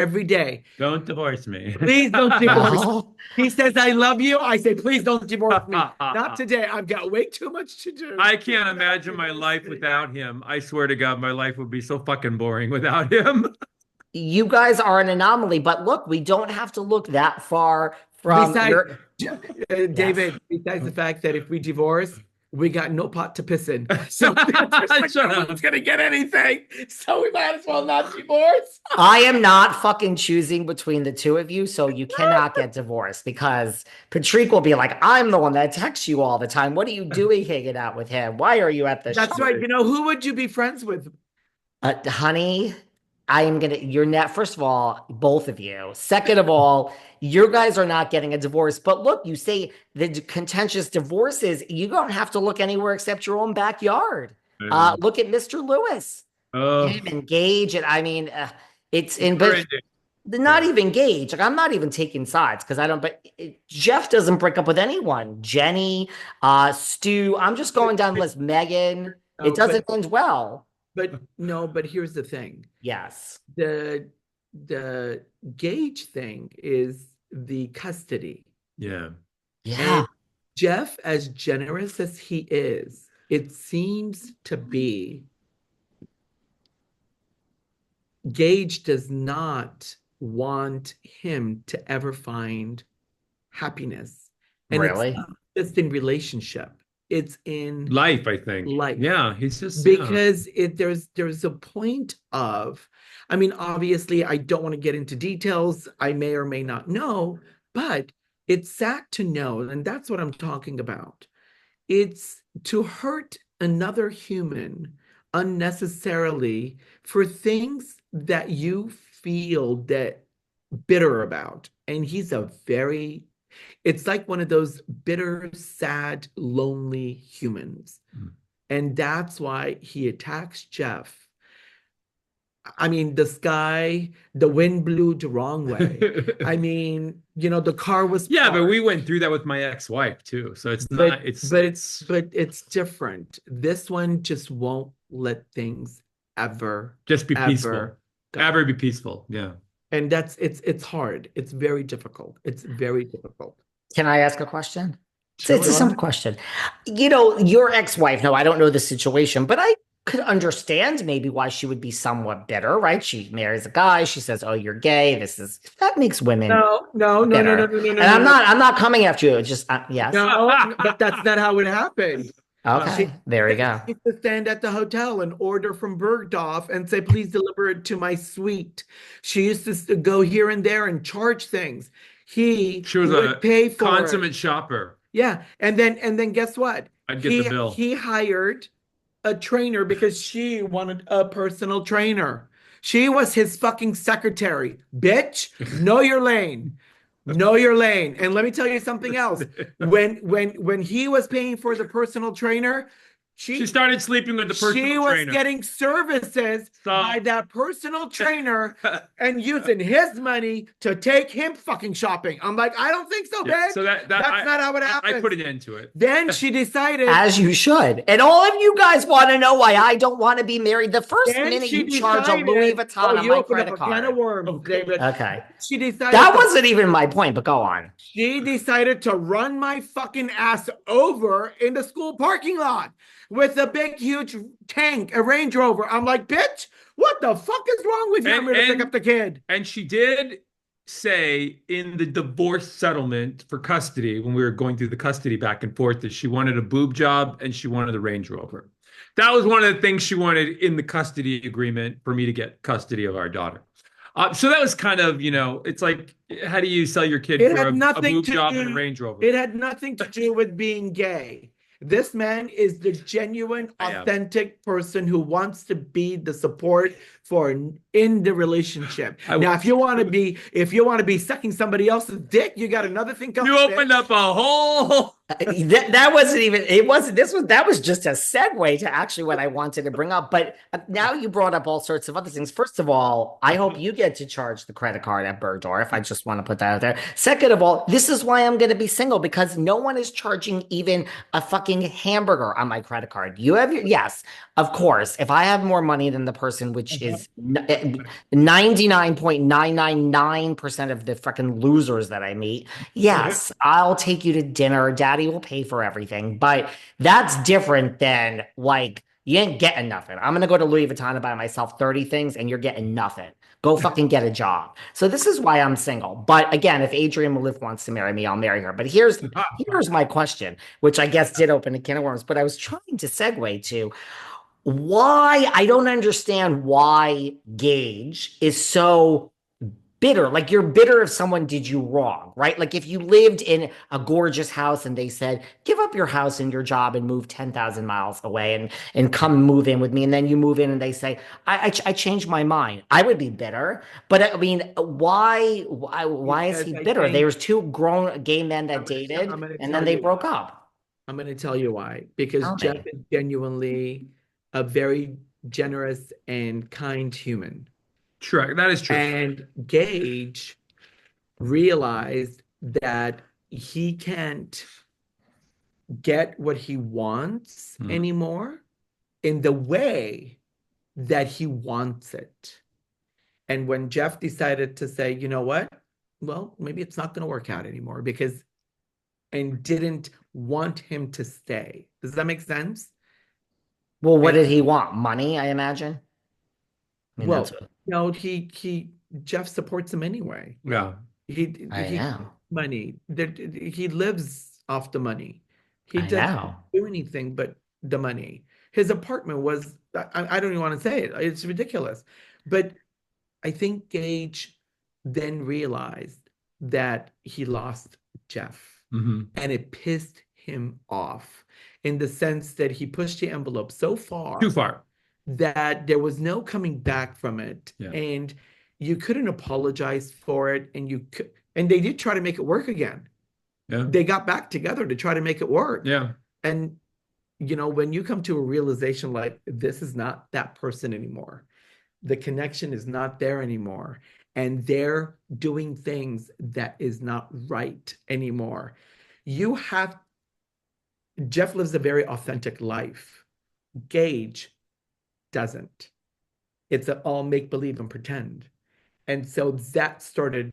every day. Don't divorce me. Please don't divorce. Well, He says, I love you. I say, please don't divorce me. Not today. I've got way too much to do. I can't imagine my life without him. I swear to God, my life would be so fucking boring without him. you guys are an anomaly, but look, we don't have to look that far from Besides, your. Yes. David, besides the fact that if we divorce, we got no pot to piss in. So like, Shut no up. one's going to get anything. So we might as well not divorce. I am not fucking choosing between the two of you, so you cannot get divorced because Patrik will be like, I'm the one that texts you all the time. What are you doing hanging out with him? Why are you at the That's show? right. You know, who would you be friends with? Honey, I am gonna, you're not, first of all, both of you. Second of all, you guys are not getting a divorce. But look, you say the contentious divorces, you don't have to look anywhere except your own backyard. Look at Mr. Lewis, Oh, him and Gage. And I mean, it's in, but crazy. not even Gage. Like, I'm not even taking sides because I don't, but Jeff doesn't break up with anyone. Jenny, Stu, I'm just going down the list. Megan, it doesn't end well. But no, but here's the thing. Yes. The Gage thing is the custody. Yeah. Yeah. And Jeff, as generous as he is, it seems to be Gage does not want him to ever find happiness. And Really? it's not just in relationship. It's in Life, I think. life. Yeah, he's just yeah. Because there's a point of, I mean, obviously, I don't want to get into details. I may or may not know, but it's sad to know, and that's what I'm talking about. It's to hurt another human unnecessarily for things that you feel that bitter about. And he's a very, it's like one of those bitter, sad, lonely humans. Mm. And that's why he attacks Jeff. I mean, the sky, the wind blew the wrong way. I mean, you know, the car was Yeah, but parked. we went through that with my ex-wife too. So it's But not it's but it's different. This one just won't let things ever just be peaceful. go. Ever be peaceful. Yeah. And that's it's hard. It's very difficult. It's very difficult. Can I ask a question? Sure. It's a simple question. You know, your ex-wife, no, I don't know the situation, but I could understand maybe why she would be somewhat bitter, right? She marries a guy, she says, "Oh, you're gay." That makes women No. bitter. And I'm not coming after you. It's just yes. No, but that's not how it happened. Okay, there we go. She used to stand at the hotel and order from Bergdorf and say, please deliver it to my suite. She used to go here and there and charge things. She was would a pay for consummate it. shopper. Yeah. And then guess what? I'd get the bill. He hired a trainer because she wanted a personal trainer. She was his fucking secretary. Bitch, know your lane. Know your lane. And let me tell you something else. When he was paying for the personal trainer, She started sleeping with the personal she was trainer. getting services by that personal trainer and using his money to take him fucking shopping. I'm like, I don't think so, Yeah, bitch. so that's not how it happens. I put it into it. Then she decided. As you should. And all of you guys want to know why I don't want to be married. The first Then minute she you charge a decided- Louis Vuitton on you my opened credit up a can card. of worms, David. Okay. She decided That wasn't even my point, but go on. She decided to run my fucking ass over in the school parking lot with a big, huge tank, a Range Rover. I'm like, bitch, what the fuck is wrong with you? I'm going to pick up the kid. And she did say in the divorce settlement for custody, when we were going through the custody back and forth, that she wanted a boob job and she wanted a Range Rover. That was one of the things she wanted in the custody agreement for me to get custody of our daughter. So that was kind of, you know, it's like, how do you sell your kid It for had a nothing boob to job do- and a Range Rover? It had nothing to do with being gay. This man is the genuine, authentic person who wants to be the support for in the relationship. Now, if you want to be sucking somebody else's dick, you got another thing coming. You opened up a whole. That wasn't even, that was just a segue to actually what I wanted to bring up. But now you brought up all sorts of other things. First of all, I hope you get to charge the credit card at Bergdorf. I just want to put that out there. Second of all, this is why I'm going to be single, because no one is charging even a fucking hamburger on my credit card. You have your, yes, of course. If I have more money than the person, which is Please. 99.999% of the fucking losers that I meet. Yes, I'll take you to dinner. Daddy will pay for everything. But that's different than like, you ain't getting nothing. I'm going to go to Louis Vuitton and buy myself 30 things and you're getting nothing. Go fucking get a job. So this is why I'm single. But again, if Adrienne Maloof wants to marry me, I'll marry her. But here's my question, which I guess did open a can of worms, but I was trying to segue to why I don't understand why Gage is so bitter. Like you're bitter if someone did you wrong, right? Like if you lived in a gorgeous house and they said, give up your house and your job and move 10,000 miles away and come move in with me. And then you move in and they say, I changed my mind. I would be bitter. But I mean, why is Because he I bitter? think There was two grown gay men that I'm gonna, dated I'm gonna and tell then they you broke why. up. I'm gonna tell you why. Because Tell Jeff me. is genuinely a very generous and kind human. True. That is true. And Gage realized that he can't get what he wants anymore in the way that he wants it. And when Jeff decided to say, you know what? Well, maybe it's not going to work out anymore and didn't want him to stay. Does that make sense? Well, what And did he want? Money, I imagine. I mean, that's well, what no, Jeff supports him anyway. Yeah. I He know. money. He lives off the money. He I doesn't know. do anything but the money. His apartment was, I don't even want to say it. It's ridiculous. But I think Gage then realized that he lost Jeff and it pissed him off in the sense that he pushed the envelope so far Too far. that there was no coming back from it. Yeah. And you couldn't apologize for it. And they did try to make it work again. Yeah. They got back together to try to make it work. Yeah. And, when you come to a realization like this is not that person anymore, the connection is not there anymore, and they're doing things that is not right anymore. Jeff lives a very authentic life. Gage doesn't. It's all make believe and pretend. And so that started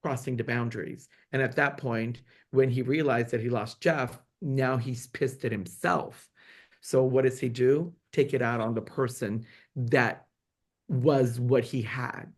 crossing the boundaries. And at that point, when he realized that he lost Jeff, now he's pissed at himself. So what does he do? Take it out on the person that was what he had,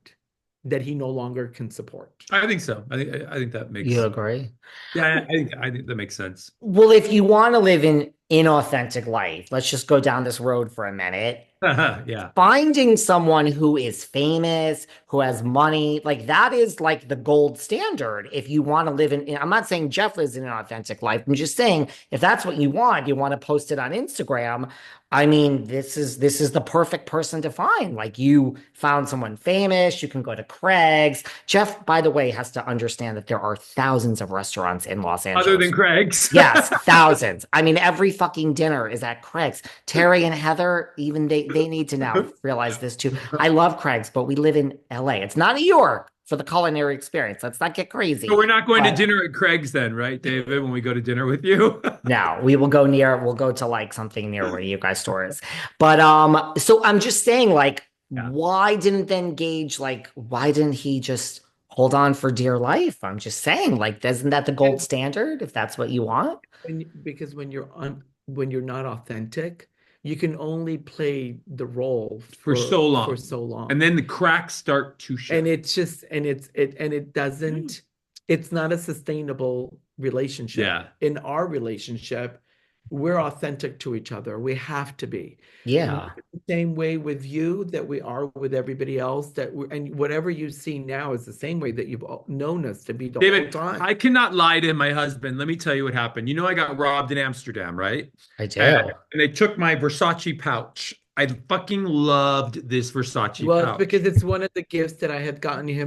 that he no longer can support. I think so. I think that makes. You agree? Yeah, I think that makes sense. Well, if you want to live an inauthentic life, let's just go down this road for a minute. Yeah. Finding someone who is famous, who has money, like that is like the gold standard. If you want to live I'm not saying Jeff lives in an authentic life. I'm just saying if that's what you want to post it on Instagram. I mean, this is the perfect person to find. Like you found someone famous, you can go to Craig's. Jeff, by the way, has to understand that there are thousands of restaurants in Los Angeles. Other than Craig's. Yes, thousands. I mean, every fucking dinner is at Craig's. Terry and Heather, even they need to now realize this too. I love Craig's, but we live in LA. It's not New York for the culinary experience. Let's not get crazy. So we're not going to dinner at Craig's then, right, David, when we go to dinner with you? No, we'll go to like something near where you guys store is. But so I'm just saying, like, why didn't he just hold on for dear life? I'm just saying, like, isn't that the gold standard if that's what you want? Because when you're not authentic, you can only play the role for so long. And then the cracks start to show. And it's not a sustainable relationship. Yeah. In our relationship, we're authentic to each other. We have to be. Yeah. The same way with you that we are with everybody else. And whatever you see now is the same way that you've known us to be the David, whole time. I cannot lie to my husband. Let me tell you what happened. I got robbed in Amsterdam, right? I do. And they took my Versace pouch. I fucking loved this Versace pouch. Well, because it's one of the gifts that I had gotten him